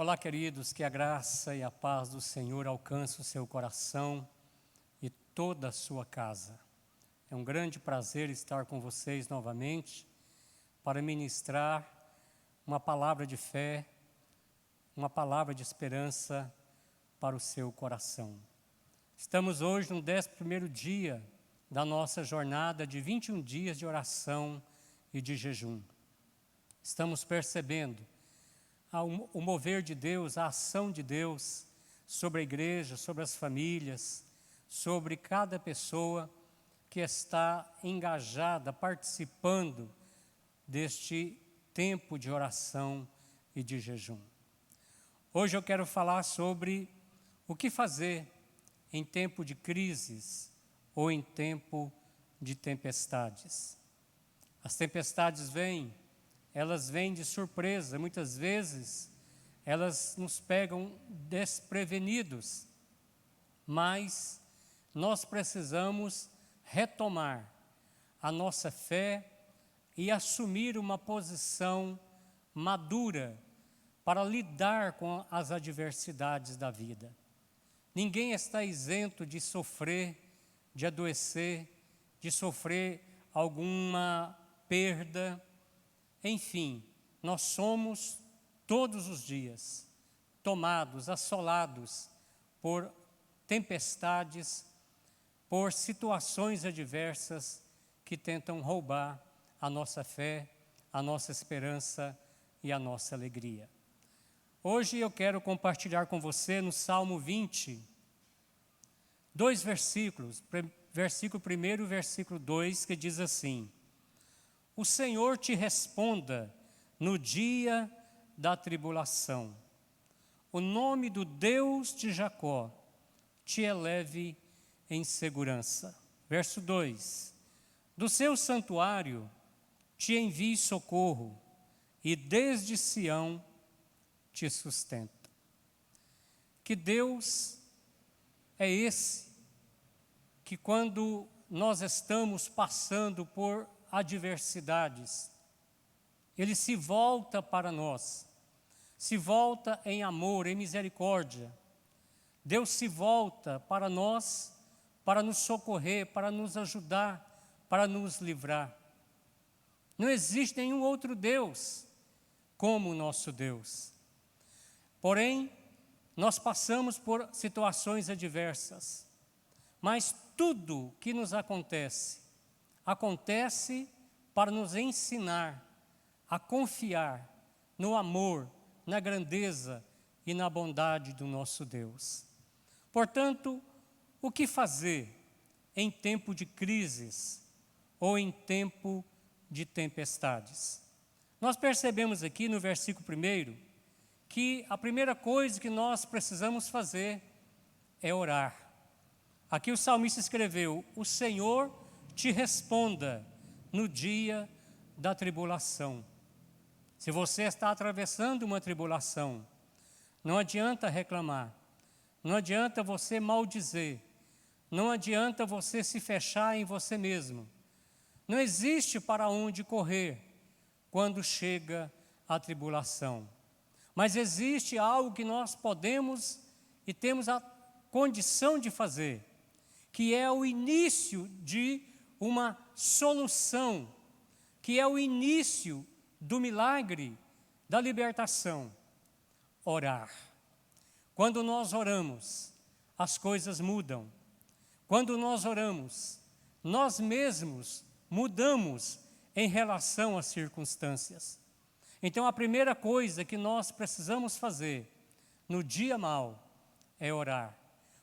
Olá, queridos, que a graça e a paz do Senhor alcance o seu coração e toda a sua casa. É um grande prazer estar com vocês novamente para ministrar uma palavra de fé, uma palavra de esperança para o seu coração. Estamos hoje no 11º dia da nossa jornada de 21 dias de oração e de jejum. Estamos percebendo o mover de Deus, a ação de Deus sobre a igreja, sobre as famílias, sobre cada pessoa que está engajada, participando deste tempo de oração e de jejum. Hoje eu quero falar sobre o que fazer em tempo de crises ou em tempo de tempestades. As tempestades vêm, elas vêm de surpresa, muitas vezes elas nos pegam desprevenidos, mas nós precisamos retomar a nossa fé e assumir uma posição madura para lidar com as adversidades da vida. Ninguém está isento de sofrer, de adoecer, de sofrer alguma perda. Enfim, nós somos todos os dias tomados, assolados por tempestades, por situações adversas que tentam roubar a nossa fé, a nossa esperança e a nossa alegria. Hoje eu quero compartilhar com você no Salmo 20, 2 versículos, versículo 1 e versículo 2, que diz assim: O Senhor te responda no dia da tribulação. O nome do Deus de Jacó te eleve em segurança. Verso 2: Do seu santuário te envie socorro, e desde Sião te sustenta. Que Deus é esse que, quando nós estamos passando por adversidades, Ele se volta para nós, se volta em amor, em misericórdia. Deus se volta para nós, para nos socorrer, para nos ajudar, para nos livrar. Não existe nenhum outro Deus como o nosso Deus. Porém, nós passamos por situações adversas, mas tudo que nos acontece para nos ensinar a confiar no amor, na grandeza e na bondade do nosso Deus. Portanto, o que fazer em tempo de crises ou em tempo de tempestades? Nós percebemos aqui no versículo 1 que a primeira coisa que nós precisamos fazer é orar. Aqui o salmista escreveu: o Senhor te responda no dia da tribulação. Se você está atravessando uma tribulação, não adianta reclamar, não adianta você maldizer, não adianta você se fechar em você mesmo. Não existe para onde correr quando chega a tribulação. Mas existe algo que nós podemos e temos a condição de fazer, que é o início de uma solução, que é o início do milagre da libertação: orar. Quando nós oramos, as coisas mudam. Quando nós oramos, nós mesmos mudamos em relação às circunstâncias. Então, a primeira coisa que nós precisamos fazer no dia mau é orar.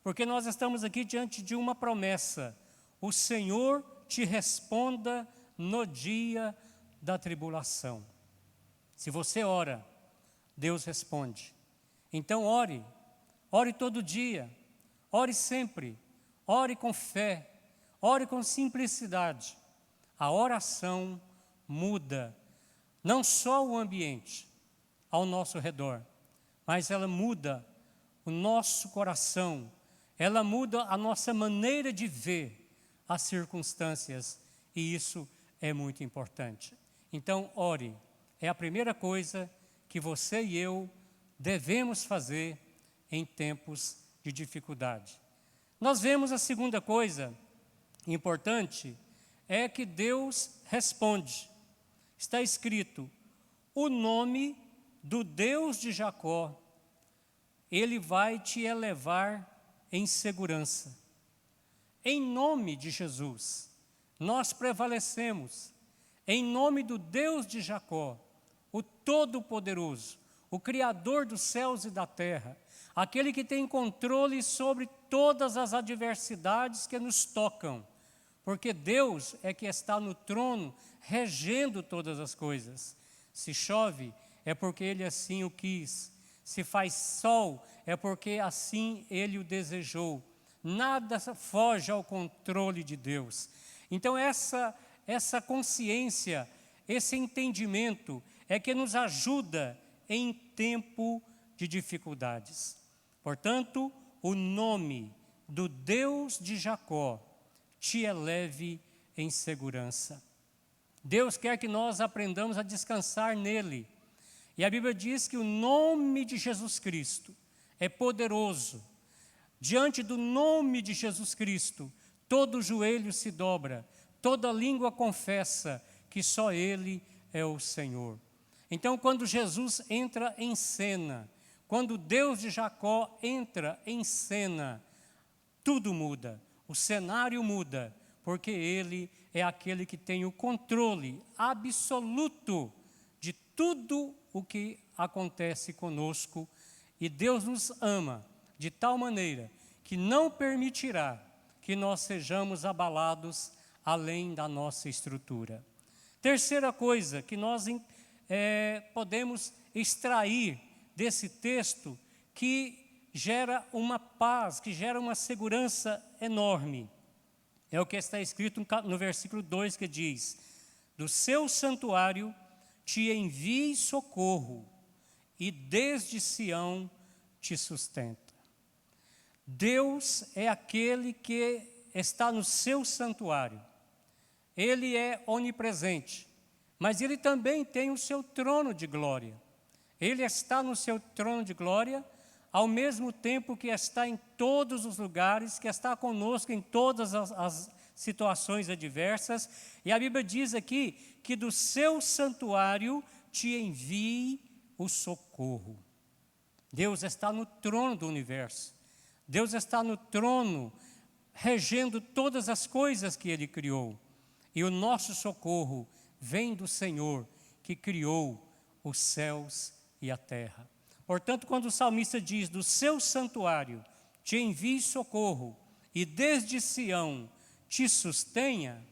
Porque nós estamos aqui diante de uma promessa: o Senhor te responda no dia da tribulação. Se você ora, Deus responde. Então ore todo dia, ore sempre, ore com fé, ore com simplicidade. A oração muda não só o ambiente ao nosso redor, mas ela muda o nosso coração, ela muda a nossa maneira de ver as circunstâncias, e isso é muito importante. Então, ore. É a primeira coisa que você e eu devemos fazer em tempos de dificuldade. Nós vemos a segunda coisa importante, é que Deus responde. Está escrito, o nome do Deus de Jacó, Ele vai te elevar em segurança. Em nome de Jesus, nós prevalecemos. Em nome do Deus de Jacó, o Todo-Poderoso, o Criador dos céus e da terra, aquele que tem controle sobre todas as adversidades que nos tocam, porque Deus é que está no trono, regendo todas as coisas. Se chove, é porque Ele assim o quis. Se faz sol, é porque assim Ele o desejou. Nada foge ao controle de Deus. Então essa consciência, esse entendimento é que nos ajuda em tempo de dificuldades. Portanto, o nome do Deus de Jacó te eleve em segurança. Deus quer que nós aprendamos a descansar nele. E a Bíblia diz que o nome de Jesus Cristo é poderoso. Diante do nome de Jesus Cristo, todo joelho se dobra, toda língua confessa que só Ele é o Senhor. Então, quando Jesus entra em cena, quando Deus de Jacó entra em cena, tudo muda, o cenário muda, porque Ele é aquele que tem o controle absoluto de tudo o que acontece conosco. E Deus nos ama de tal maneira que não permitirá que nós sejamos abalados além da nossa estrutura. Terceira coisa que nós podemos extrair desse texto, que gera uma paz, que gera uma segurança enorme, é o que está escrito no versículo 2, que diz, do seu santuário te envie socorro, e desde Sião te sustenta. Deus é aquele que está no seu santuário. Ele é onipresente, mas Ele também tem o seu trono de glória. Ele está no seu trono de glória, ao mesmo tempo que está em todos os lugares, que está conosco em todas as situações adversas. E a Bíblia diz aqui que do seu santuário te envie o socorro. Deus está no trono do universo. Deus está no trono, regendo todas as coisas que Ele criou. E o nosso socorro vem do Senhor, que criou os céus e a terra. Portanto, quando o salmista diz, do seu santuário te envie socorro, e desde Sião te sustenha,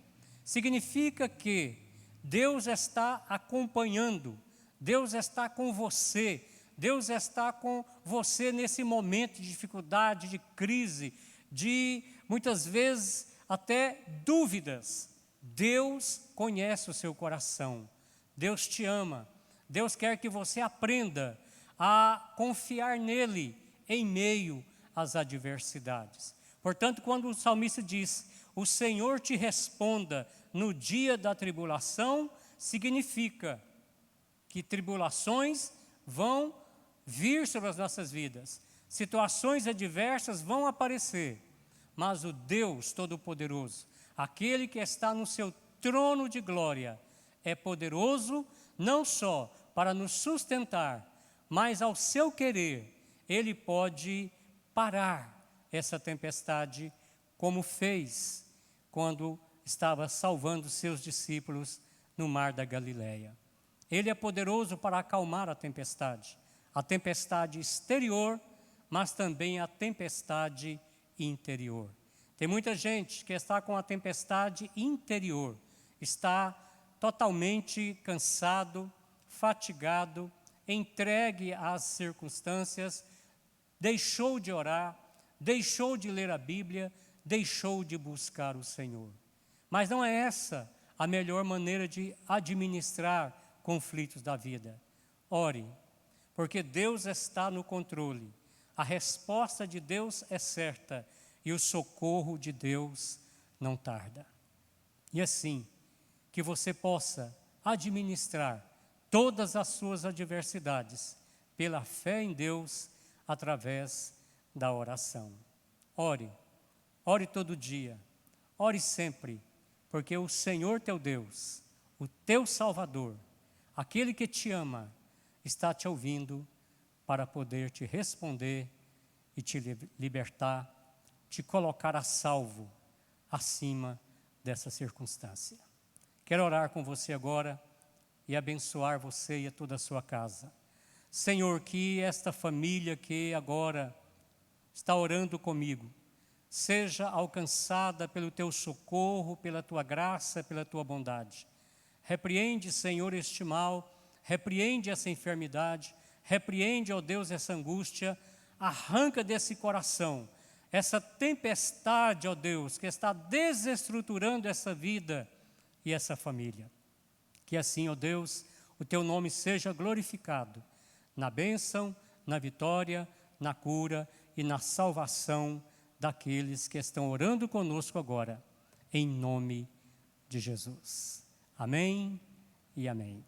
significa que Deus está acompanhando, Deus está com você, Deus está com você nesse momento de dificuldade, de crise, de muitas vezes até dúvidas. Deus conhece o seu coração, Deus te ama, Deus quer que você aprenda a confiar nele em meio às adversidades. Portanto, quando o salmista diz, o Senhor te responda no dia da tribulação, significa que tribulações vão vir sobre as nossas vidas, situações adversas vão aparecer, mas o Deus Todo-Poderoso, aquele que está no seu trono de glória, é poderoso não só para nos sustentar, mas ao seu querer, Ele pode parar essa tempestade, como fez quando estava salvando seus discípulos no mar da Galileia. Ele é poderoso para acalmar a tempestade exterior, mas também a tempestade interior. Tem muita gente que está com a tempestade interior, está totalmente cansado, fatigado, entregue às circunstâncias, deixou de orar, deixou de ler a Bíblia, deixou de buscar o Senhor. Mas não é essa a melhor maneira de administrar conflitos da vida. Ore, porque Deus está no controle. A resposta de Deus é certa e o socorro de Deus não tarda. E assim, que você possa administrar todas as suas adversidades pela fé em Deus, através da oração. Ore, ore todo dia, ore sempre, porque o Senhor teu Deus, o teu Salvador, aquele que te ama, está te ouvindo para poder te responder e te libertar, te colocar a salvo acima dessa circunstância. Quero orar com você agora e abençoar você e a toda a sua casa. Senhor, que esta família que agora está orando comigo, seja alcançada pelo teu socorro, pela tua graça, pela tua bondade. Repreende, Senhor, este mal, repreende essa enfermidade, repreende, ó Deus, essa angústia, arranca desse coração essa tempestade, ó Deus, que está desestruturando essa vida e essa família. Que assim, ó Deus, o teu nome seja glorificado na bênção, na vitória, na cura e na salvação daqueles que estão orando conosco agora, em nome de Jesus. Amém e amém.